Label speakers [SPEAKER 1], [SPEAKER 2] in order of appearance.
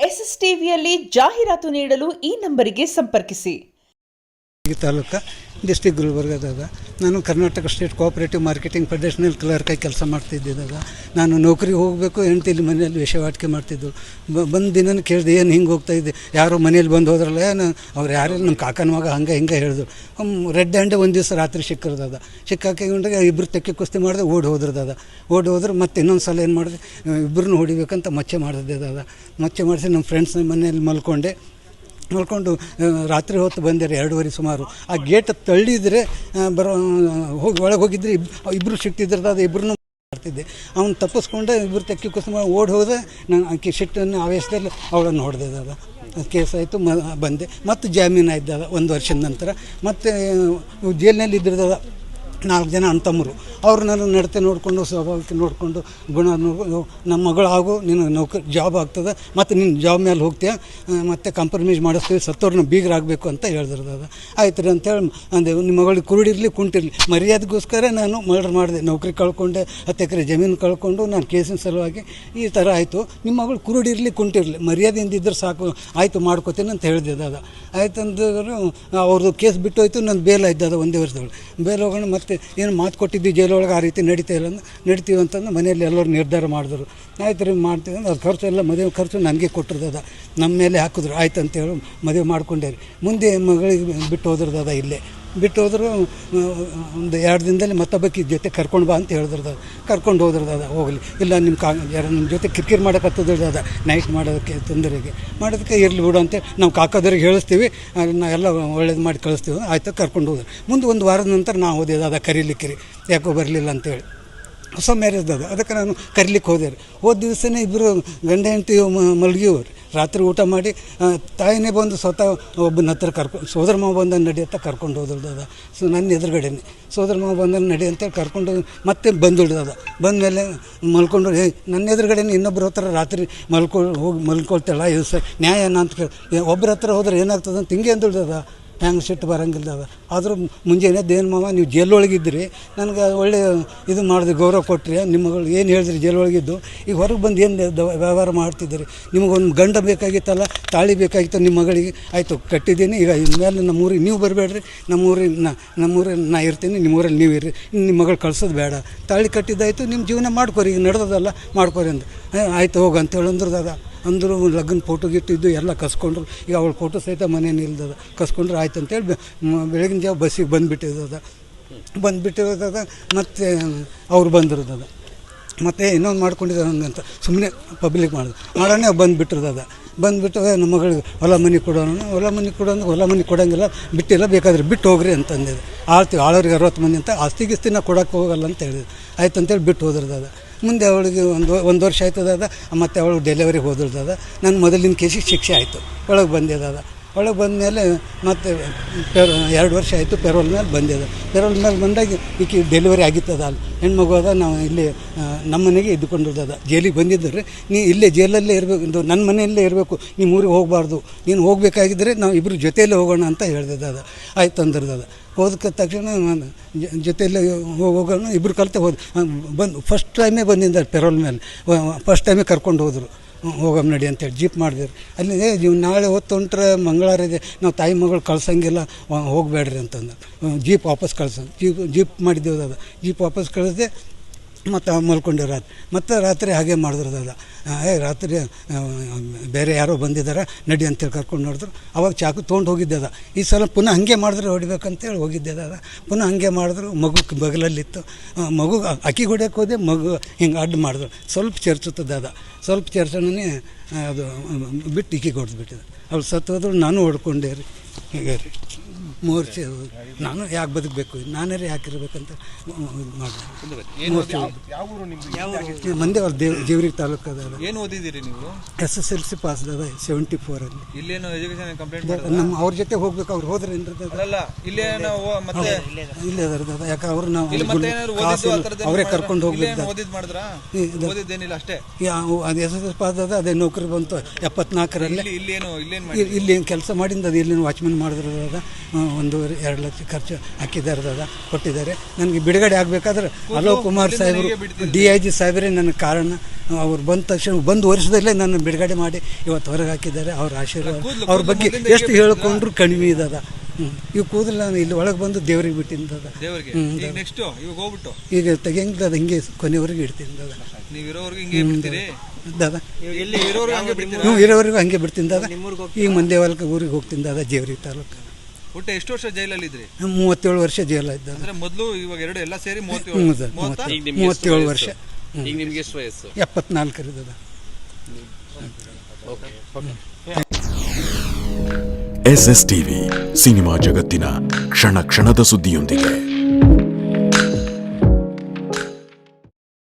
[SPEAKER 1] ಎಸ್ಎಸ್ಟಿವಿಯಲ್ಲಿ ಜಾಹೀರಾತು ನೀಡಲು ಈ ನಂಬರಿಗೆ ಸಂಪರ್ಕಿಸಿ.
[SPEAKER 2] ತಾಲೂಕು ಡಿಸ್ಟಿಕ್ ಗುಲ್ಬರ್ಗದಾಗ ನಾನು ಕರ್ನಾಟಕ ಸ್ಟೇಟ್ ಕೋಆಪರೇಟಿವ್ ಮಾರ್ಕೆಟಿಂಗ್ ಫೆಡರೇಷನಲ್ ಕ್ಲರ್ಕಾಗಿ ಕೆಲಸ ಮಾಡ್ತಿದ್ದಿದ್ದಾಗ ನಾನು ನೌಕರಿಗೆ ಹೋಗಬೇಕು ಹೆಂಡ್ತಿಲಿ ಮನೆಯಲ್ಲಿ ವೇಷವಾಟಿಕೆ ಮಾಡ್ತಿದ್ದು. ಬಂದು ದಿನ ಕೇಳಿದೆ ಏನು ಹಿಂಗೆ ಹೋಗ್ತಾಯಿದ್ದೆ, ಯಾರೋ ಮನೇಲಿ ಬಂದು ಹೋದ್ರಲ್ಲ ಅವ್ರು ಯಾರೆಲ್ಲ ನಮ್ಮ ಕಾಕನ ಮಗ ಹಂಗೆ ಹಿಂಗೆ ಹೇಳಿದ್ರು. ರೆಡ್ ಹ್ಯಾಂಡೆ ಒಂದು ದಿವಸ ರಾತ್ರಿ ಸಿಕ್ಕಿರೋದ ಸಿಕ್ಕಾಕೊಂಡಾಗ ಇಬ್ಬರು ತೆಕ್ಕೆ ಕುಸ್ತಿ ಮಾಡಿದೆ, ಓಡಿ ಹೋದ್ರೆ ಮತ್ತೆ ಇನ್ನೊಂದು ಸಲ ಏನು ಮಾಡಿದೆ, ಇಬ್ಬರನ್ನ ಹೊಡಿಬೇಕಂತ ಮಚ್ಚೆ ಮಾಡಿದೆ. ಮಚ್ಚೆ ಮಾಡಿಸಿ ನಮ್ಮ ಫ್ರೆಂಡ್ಸ್ ಮನೆಯಲ್ಲಿ ಮಲ್ಕೊಂಡು ರಾತ್ರಿ ಹೊತ್ತು ಬಂದಿರಿ 2:30 ಸುಮಾರು. ಆ ಗೇಟ್ ತಳ್ಳಿದರೆ ಒಳಗೆ ಹೋಗಿದ್ರೆ ಇಬ್ಬರು ಸಿಕ್ತಿದ್ರದ ಇಬ್ಬರನ್ನೂ ಮಾಡ್ತಿದ್ದೆ. ಅವ್ನು ತಪ್ಪಿಸ್ಕೊಂಡೆ, ಇಬ್ಬರು ತೆಕ್ಕಿ ಕುಸ್ತಿ ಮಾಡಿ ಓಡಿ ಹೋದೆ. ನಾನು ಆಕೆ ಸಿಟ್ಟನ್ನು ಆವೇಶದಲ್ಲಿ ಅವಳನ್ನು ಹೊಡೆದಿದ್ದ ಕೇಸ್ ಆಯಿತು. ಬಂದೆ ಮತ್ತು ಜಾಮೀನು ಆಯ್ತದ 1 ವರ್ಷದ ನಂತರ. ಮತ್ತು ಜೈಲಿನಲ್ಲಿ ಇದ್ದಿರ್ತದ 4 ಜನ ಅಣ್ತಮ್ಮರು. ಅವ್ರು ನನ್ನ ನಡತೆ ನೋಡಿಕೊಂಡು ಸ್ವಾಭಾವಿಕ ನೋಡಿಕೊಂಡು ಗುಣ ನಮ್ಮ ಮಗಳು ಆಗು, ನೀನು ನೌಕರಿ ಜಾಬ್ ಆಗ್ತದೆ, ಮತ್ತು ನಿನ್ನ ಜಾಬ್ ಮೇಲೆ ಹೋಗ್ತೀಯ, ಮತ್ತು ಕಾಂಪ್ರಮೈಸ್ ಮಾಡಿಸ್ತೀವಿ, ಸತ್ತವ್ರನ್ನ ಬೀಗರಾಗಬೇಕು ಅಂತ ಹೇಳಿದ್ರದ. ಆಯ್ತು ರೀ ಅಂತೇಳಿ ಅಂದೆ. ನಿಮ್ಮ ಮಗಳಿಗೆ ಕುರುಡಿರಲಿ ಕುಂಟಿರಲಿ, ಮರ್ಯಾದೆಗೋಸ್ಕರ ನಾನು ಮರ್ಡರ್ ಮಾಡಿದೆ. ನೌಕರಿ ಕಳ್ಕೊಂಡೆ, 10 ಎಕರೆ ಜಮೀನು ಕಳ್ಕೊಂಡು ನಾನು ಕೇಸಿನ ಸಲುವಾಗಿ ಈ ಥರ ಆಯಿತು. ನಿಮ್ಮ ಮಗಳು ಕುರುಡಿರಲಿ ಕುಂಟಿರಲಿ, ಮರ್ಯಾದೆಯಿಂದ ಇದ್ದರೆ ಸಾಕು, ಆಯಿತು ಮಾಡ್ಕೋತೀನಿ ಅಂತ ಹೇಳಿದೆ. ಆಯ್ತು ಅಂದರು. ಅವ್ರದ್ದು ಕೇಸ್ ಬಿಟ್ಟು ಹೋಯ್ತು. ನನ್ನ ಬೇಲ್ ಆಯ್ತದ 1 ವರ್ಷದೊಳಗೆ. ಬೇಲ್ ಹೋಗೋಣ ಮತ್ತು ಏನು ಮಾತು ಕೊಟ್ಟಿದ್ದು ಜೈಲೊಳಗೆ ಆ ರೀತಿ ನಡಿತೀವಿ ಅಂತಂದು ಮನೆಯಲ್ಲಿ ಎಲ್ಲರೂ ನಿರ್ಧಾರ ಮಾಡಿದ್ರು. ಆಯ್ತು ರೀ ಮಾಡ್ತೀವಿ ಅಂದ್ರೆ ಅದು ಖರ್ಚು ಎಲ್ಲ ಮದುವೆ ಖರ್ಚು ನನಗೆ ಕೊಟ್ಟಿರ್ತದ, ನಮ್ಮ ಮೇಲೆ ಹಾಕಿದ್ರು. ಆಯ್ತು ಅಂತೇಳಿ ಮದುವೆ ಮಾಡ್ಕೊಂಡೇ ರೀ. ಮುಂದೆ ಮಗಳಿಗೆ ಬಿಟ್ಟು ಹೋದ್ರದ, ಇಲ್ಲೇ ಬಿಟ್ಟು ಹೋದ್ರು. 1-2 ದಿನದಲ್ಲಿ ಮತ್ತೊಬ್ಬಕ್ಕೆ ಜೊತೆ ಕರ್ಕೊಂಡು ಬಾ ಅಂತ ಹೇಳಿದ್ರದ. ಕರ್ಕೊಂಡು ಹೋದ್ರದ. ಹೋಗಲಿ ಇಲ್ಲ ನಿಮ್ಮ ಜೊತೆ ಕಿರಿಕಿರಿ ಮಾಡೋಕ್ಕತ್ತದ, ನೈಟ್ ಮಾಡೋದಕ್ಕೆ ತೊಂದರೆಗೆ ಮಾಡೋದಕ್ಕೆ ಇರಲಿ ಬಿಡು ಅಂತೇಳಿ ನಾವು ಕಾಕೋದವ್ರಿಗೆ ಹೇಳಿಸ್ತೀವಿ, ನಾವೆಲ್ಲ ಒಳ್ಳೇದು ಮಾಡಿ ಕಳಿಸ್ತೀವಿ. ಆಯ್ತು ಕರ್ಕೊಂಡು ಹೋದ್ರು. ಮುಂದೆ 1 ವಾರದ ನಂತರ ನಾವು ಹೋದೆ ಕರೀಲಿಕ್ಕೆ ರೀ, ಯಾಕೋ ಬರಲಿಲ್ಲ ಅಂತೇಳಿ. ಹೊಸ ಮ್ಯಾರೇಜ್ ಅದಕ್ಕೆ ನಾನು ಕರೀಲಿಕ್ಕೆ ಹೋದೆ ರೀ. ಹೋದ ದಿವಸನೇ ಇಬ್ಬರು ಗಂಡ ಹೆಂಡತಿ ಮಲಗಿವ್ರಿ. ರಾತ್ರಿ ಊಟ ಮಾಡಿ ತಾಯಿನೇ ಬಂದು ಸ್ವತಃ ಒಬ್ಬನ ಹತ್ರ ಸೋದರ ಮಾವ ಬಂದ ನಡಿ ಅಂತ ಕರ್ಕೊಂಡು ಹೋದ್ರದ. ನನ್ನ ಎದುರುಗಡೆನೇ ಸೋದರ ಮಾವ ಬಂದ ನಡಿ ಅಂತೇಳಿ ಕರ್ಕೊಂಡು ಮತ್ತೆ ಬಂದುಳ್ದದ. ಬಂದಮೇಲೆ ಮಲ್ಕೊಂಡು ನನ್ನ ಎದುರುಗಡೆನೇ ಇನ್ನೊಬ್ಬರ ಹತ್ರ ರಾತ್ರಿ ಹೋಗಿ ಮಲ್ಕೊಳ್ತಾಳ. ಇದು ನ್ಯಾಯ ಅಂತ ಕೇಳಿ ಒಬ್ಬರ ಹತ್ರ ಹೋದ್ರೆ ಏನಾಗ್ತದೆ ಅಂತ ಹಿಂಗೆ ಅಂದುಳ್ದದ. ಹ್ಯಾಂಗೆ ಸಿಟ್ಟು ಬರೋಂಗಿಲ್ಲ. ಆದರೂ ಮುಂಜಾನೆ ಏನು ಮಾವ ನೀವು ಜೈಲೊಳಗಿದ್ದಿರಿ, ನನಗೆ ಒಳ್ಳೆ ಇದು ಮಾಡಿದ್ರಿ, ಗೌರವ ಕೊಟ್ಟರೆ, ನಿಮ್ಮಗಳು ಏನು ಹೇಳಿದ್ರಿ ಜೈಲೊಳಗಿದ್ದು, ಈಗ ಹೊರಗೆ ಬಂದು ಏನು ವ್ಯವಹಾರ ಮಾಡ್ತಿದ್ದೀರಿ, ನಿಮಗೊಂದು ಗಂಡ ಬೇಕಾಗಿತ್ತಲ್ಲ, ತಾಳಿ ಬೇಕಾಗಿತ್ತು ನಿಮ್ಮ ಮಗಳಿಗೆ, ಆಯಿತು ಕಟ್ಟಿದ್ದೀನಿ, ಈಗ ಇನ್ಮೇಲೆ ನಮ್ಮೂರಿಗೆ ನೀವು ಬರಬೇಡ್ರಿ, ನಮ್ಮೂರಿಗೆ ನಾ ಇರ್ತೀನಿ, ನಿಮ್ಮೂರಲ್ಲಿ ನೀವು ಇರ್ರಿ, ನಿಮ್ಮ ಮಗಳು ಕಳ್ಸೋದು ಬೇಡ, ತಾಳಿ ಕಟ್ಟಿದ್ದಾಯಿತು, ನಿಮ್ಮ ಜೀವನ ಮಾಡ್ಕೊರಿ, ಈಗ ನಡೆದದಲ್ಲ ಮಾಡ್ಕೊರಿ ಅಂದು. ಆಯಿತು ಹೋಗು ಅಂತೇಳಿ ಅಂದರು. ಲಗ್ನ ಫೋಟೋ ಗಿಟ್ಟಿದ್ದು ಎಲ್ಲ ಕಸ್ಕೊಂಡ್ರು. ಈಗ ಅವಳ ಫೋಟೋ ಸಹಿತ ಮನೇಲಿ ಇಲ್ದದ. ಕಸ್ಕೊಂಡ್ರು. ಆಯ್ತು ಅಂತೇಳಿ ಬೆಳಗಿನ ಜಾವ ಬಸ್ಸಿಗೆ ಬಂದುಬಿಟ್ಟಿರೋದ. ಮತ್ತು ಅವ್ರು ಬಂದಿರೋದ. ಮತ್ತು ಇನ್ನೊಂದು ಮಾಡ್ಕೊಂಡಿದ್ದಾರೆ ಹಂಗಂತ ಸುಮ್ಮನೆ ಪಬ್ಲಿಕ್ ಮಾಡೋಣ ಬಂದುಬಿಟ್ಟು ನಮ್ಮ ಮಗಳಿಗೆ ಹೊಲ ಮನೆ ಕೊಡೋಂಗಿಲ್ಲ, ಬಿಟ್ಟಿಲ್ಲ, ಬೇಕಾದ್ರೆ ಬಿಟ್ಟು ಹೋಗ್ರಿ ಅಂತಂದಿದೆ. ಆಳವ್ರಿಗೆ 60 ಮಂದಿ ಅಂತ ಆಸ್ತಿಗಿಸ್ತಿನ ಕೊಡೋಕ್ಕೆ ಹೋಗಲ್ಲ ಅಂತ ಹೇಳಿದೆ. ಆಯ್ತು ಅಂತೇಳಿ ಬಿಟ್ಟು ಹೋದ್ರದ. ಮುಂದೆ ಅವಳಿಗೆ ಒಂದು ವರ್ಷ ಆಯ್ತದ. ಮತ್ತು ಅವಳು ಡೆಲಿವರಿಗೆ ಹೋದ್ರದ. ನನ್ನ ಮೊದಲಿನ ಕೇಸಿಗೆ ಶಿಕ್ಷೆ ಆಯಿತು. ಒಳಗೆ ಬಂದ ಮೇಲೆ ಮತ್ತು 2 ವರ್ಷ ಆಯಿತು. ಪೆರೋಲ್ ಮೇಲೆ ಬಂದಾಗ ಈಕೆ ಡೆಲಿವರಿ ಆಗಿತ್ತದ. ಅಲ್ಲಿ ಹೆಣ್ಮಗು ಅದ. ನಾವು ಇಲ್ಲಿ ನಮ್ಮ ಮನೆಗೆ ಇದ್ದುಕೊಂಡಿರ್ತದ. ಜೈಲಿಗೆ ಬಂದಿದ್ದರೆ ನೀ ಇಲ್ಲೇ ಜೈಲಲ್ಲೇ ಇರಬೇಕು, ನನ್ನ ಮನೆಯಲ್ಲೇ ಇರಬೇಕು, ನೀವು ಊರಿಗೆ ಹೋಗಬಾರ್ದು, ನೀನು ಹೋಗಬೇಕಾಗಿದ್ದರೆ ನಾವು ಇಬ್ಬರು ಜೊತೆಯಲ್ಲೇ ಹೋಗೋಣ ಅಂತ ಹೇಳ್ದಿದ್ದದ. ಆಯ್ತು ಅಂದಿರ್ತದ. ಹೋದಕ್ಕೆ ತಕ್ಷಣ ಜೊತೆಯಲ್ಲೇ ಹೋಗೋಣ ಇಬ್ಬರು ಕಲಿತೆ ಬಂದು ಫಸ್ಟ್ ಟೈಮೇ ಬಂದಿದ್ದಾರೆ ಪೆರೋಲ್ ಮೇಲೆ. ಫಸ್ಟ್ ಟೈಮೇ ಕರ್ಕೊಂಡು ಹೋದರು. ಹೋಗಮ್ಮ ನಡಿ ಅಂತೇಳಿ ಜೀಪ್ ಮಾಡಿದ್ರು. ಅಲ್ಲಿ ನಾಳೆ ಹೊತ್ತು ಹೊಂಟ್ರೆ ಮಂಗಳವಾರ ಇದೆ, ನಾವು ತಾಯಿ ಮಗಳು ಕಳ್ಸೋಂಗಿಲ್ಲ, ಹೋಗಬೇಡ್ರಿ ಅಂತಂದು ಜೀಪ್ ವಾಪಸ್ ಜೀಪ್ ಮಾಡಿದ್ದೇವೆ. ಜೀಪ್ ವಾಪಸ್ ಕಳಿಸ್ದೆ. ಮತ್ತು ಮಲ್ಕೊಂಡಿರೋ ಮತ್ತು ರಾತ್ರಿ ಹಾಗೆ ಮಾಡಿದ್ರದ. ರಾತ್ರಿ ಬೇರೆ ಯಾರೋ ಬಂದಿದ್ದಾರೆ ನಡಿ ಅಂತೇಳಿ ಕರ್ಕೊಂಡು ನೋಡಿದ್ರು. ಅವಾಗ ಚಾಕು ತೊಗೊಂಡು ಹೋಗಿದ್ದೆ. ಈ ಸಲ ಪುನಃ ಹಾಗೆ ಮಾಡಿದ್ರೆ ಹೊಡಿಬೇಕಂತೇಳಿ ಹೋಗಿದ್ದೆ. ಪುನಃ ಹಾಗೆ ಮಾಡಿದ್ರು. ಮಗು ಬಗಲಲ್ಲಿತ್ತು. ಮಗು ಅಕ್ಕಿಗೆ ಹೊಡ್ಯಕ್ಕೆ ಹೋದೆ. ಮಗು ಹಿಂಗೆ ಅಡ್ಡು ಮಾಡಿದ್ರು. ಸ್ವಲ್ಪ ಚರ್ಚುತ್ತದೆ. ಸ್ವಲ್ಪ ಚರ್ಚನೇ ಅದು ಬಿಟ್ಟು ಇಕ್ಕಿಗೆ ಹೊಡೆದ್ಬಿಟ್ಟಿದೆ. ಅವ್ಳು ಸತ್ತು ಹೋದ್ರು. ನಾನು ಹೊಡ್ಕೊಂಡೆ ರೀ. ಹೀಗೆ ರೀ ಮೂರ್ಛೆ. ನಾನು ಯಾಕೆ ಬದುಕಬೇಕು, ನಾನೇ ಯಾಕಿರ್ಬೇಕಂತ ಮಾಡಿದೆ. ಮಂದೆ ಜೇವರಿಗೆ ತಾಲೂಕು ಅದ.
[SPEAKER 3] ಏನು ಓದಿದ್ದೀರಿ ನೀವು?
[SPEAKER 2] SSLC ಪಾಸ್ ಅದ 74
[SPEAKER 3] ಇಲ್ಲೇನು ಎಜುಕೇಶನ್ ಕಂಪ್ಲೀಟ್
[SPEAKER 2] ನಮ್ಮ ಅವ್ರ ಜೊತೆ ಹೋಗ್ಬೇಕು. ಅವ್ರು ಹೋದ್ರೆ ಇಲ್ಲೇ ಅದರದ. ಯಾಕೆ ಅವ್ರು ನಾವು ಅವರೇ ಕರ್ಕೊಂಡು ಹೋಗ್ಬೇಕು. ಅದು SSLC ಪಾಸ್ ಅದ. ಅದೇ ನೌಕರಿ ಬಂತು 74ರಲ್ಲಿ. ಇಲ್ಲಿ ಕೆಲಸ ಮಾಡಿಂದ ಅದು ಇಲ್ಲಿನ ವಾಚ್ಮನ್ ಮಾಡಿದ್ರು ದಾದ 1.5 ಲಕ್ಷ ಖರ್ಚು ಹಾಕಿದ್ದಾರೆ ದಾದ, ಕೊಟ್ಟಿದ್ದಾರೆ. ನನಗೆ ಬಿಡುಗಡೆ ಆಗಬೇಕಾದ್ರೆ ಅಲೋಕ್ ಕುಮಾರ್ ಸಾಹೇಬರು DIG ಸಾಹೇಬರೇ ನನ್ನ ಕಾರಣ. ಅವ್ರು ಬಂದ ತಕ್ಷಣ ಒಂದು ವರ್ಷದಲ್ಲೇ ನನ್ನ ಬಿಡುಗಡೆ ಮಾಡಿ ಇವತ್ತು ಹೊರಗೆ ಹಾಕಿದ್ದಾರೆ. ಅವ್ರ ಆಶೀರ್ವಾದ ಅವ್ರ ಬಗ್ಗೆ ಎಷ್ಟು ಹೇಳ್ಕೊಂಡ್ರು ಕಡಿಮೆ ಇದ್ದದ. ಇವು ಕೂದಲು ನಾನು ಇಲ್ಲಿ ಒಳಗೆ ಬಂದು ದೇವ್ರಿಗೆ ಬಿಟ್ಟಿದ್ದದ.
[SPEAKER 3] ದೇವರಿಗೆ ಈಗ ನೆಕ್ಸ್ಟ್ ಇವಾಗ ಹೋಗ್ಬಿಟ್ಟು
[SPEAKER 2] ಈಗ ತೆಗಿಯಂಗಿಲ್ಲ, ಹಿಂಗೆ ಕೊನೆವರೆಗೆ ಇಡ್ತೀನಿ ದಾದ.
[SPEAKER 3] ನೀವು ಇರೋವರೆಗೂ ಹಿಂಗೆ ಬಿಡ್ತೀರಿ
[SPEAKER 2] ದಾದ,
[SPEAKER 3] ಎಲ್ಲಿ ಇರೋವರೆಗೂ ಹಂಗೆ ಬಿಡ್ತೀರಾ?
[SPEAKER 2] ನೀವು ಇರೋವರೆಗೂ ಹಂಗೆ ಬಿಡ್ತೀನಿ ದಾದ. ಈಗ ಮಂದೇವಾಲ್ಕ ಊರಿಗೆ ಹೋಗ್ತೀನಿ ದಾದ, ಜೇವರಿ ತಾಲೂಕು.
[SPEAKER 3] ಒಟ್ಟು ಎಷ್ಟು ವರ್ಷ ಜೈಲಲ್ಲಿ ಇದ್ರಿ?
[SPEAKER 2] 37 ವರ್ಷ ಜೈಲ ಇದ್ದ.
[SPEAKER 3] ಅಂದ್ರೆ ಮೊದಲು ಇವಾಗ ಎರಡು ಎಲ್ಲ ಸೇರಿ
[SPEAKER 2] 37 ವರ್ಷ.
[SPEAKER 4] ಈಗ ನಿಮ್ಗೆ ಎಷ್ಟು ವಯಸ್ಸು?
[SPEAKER 2] 74 ಇದ್ದದ.
[SPEAKER 5] SSTV ಸಿನಿಮಾ ಜಗತ್ತಿನ ಕ್ಷಣ ಕ್ಷಣದ ಸುದ್ದಿಯೊಂದಿಗೆ.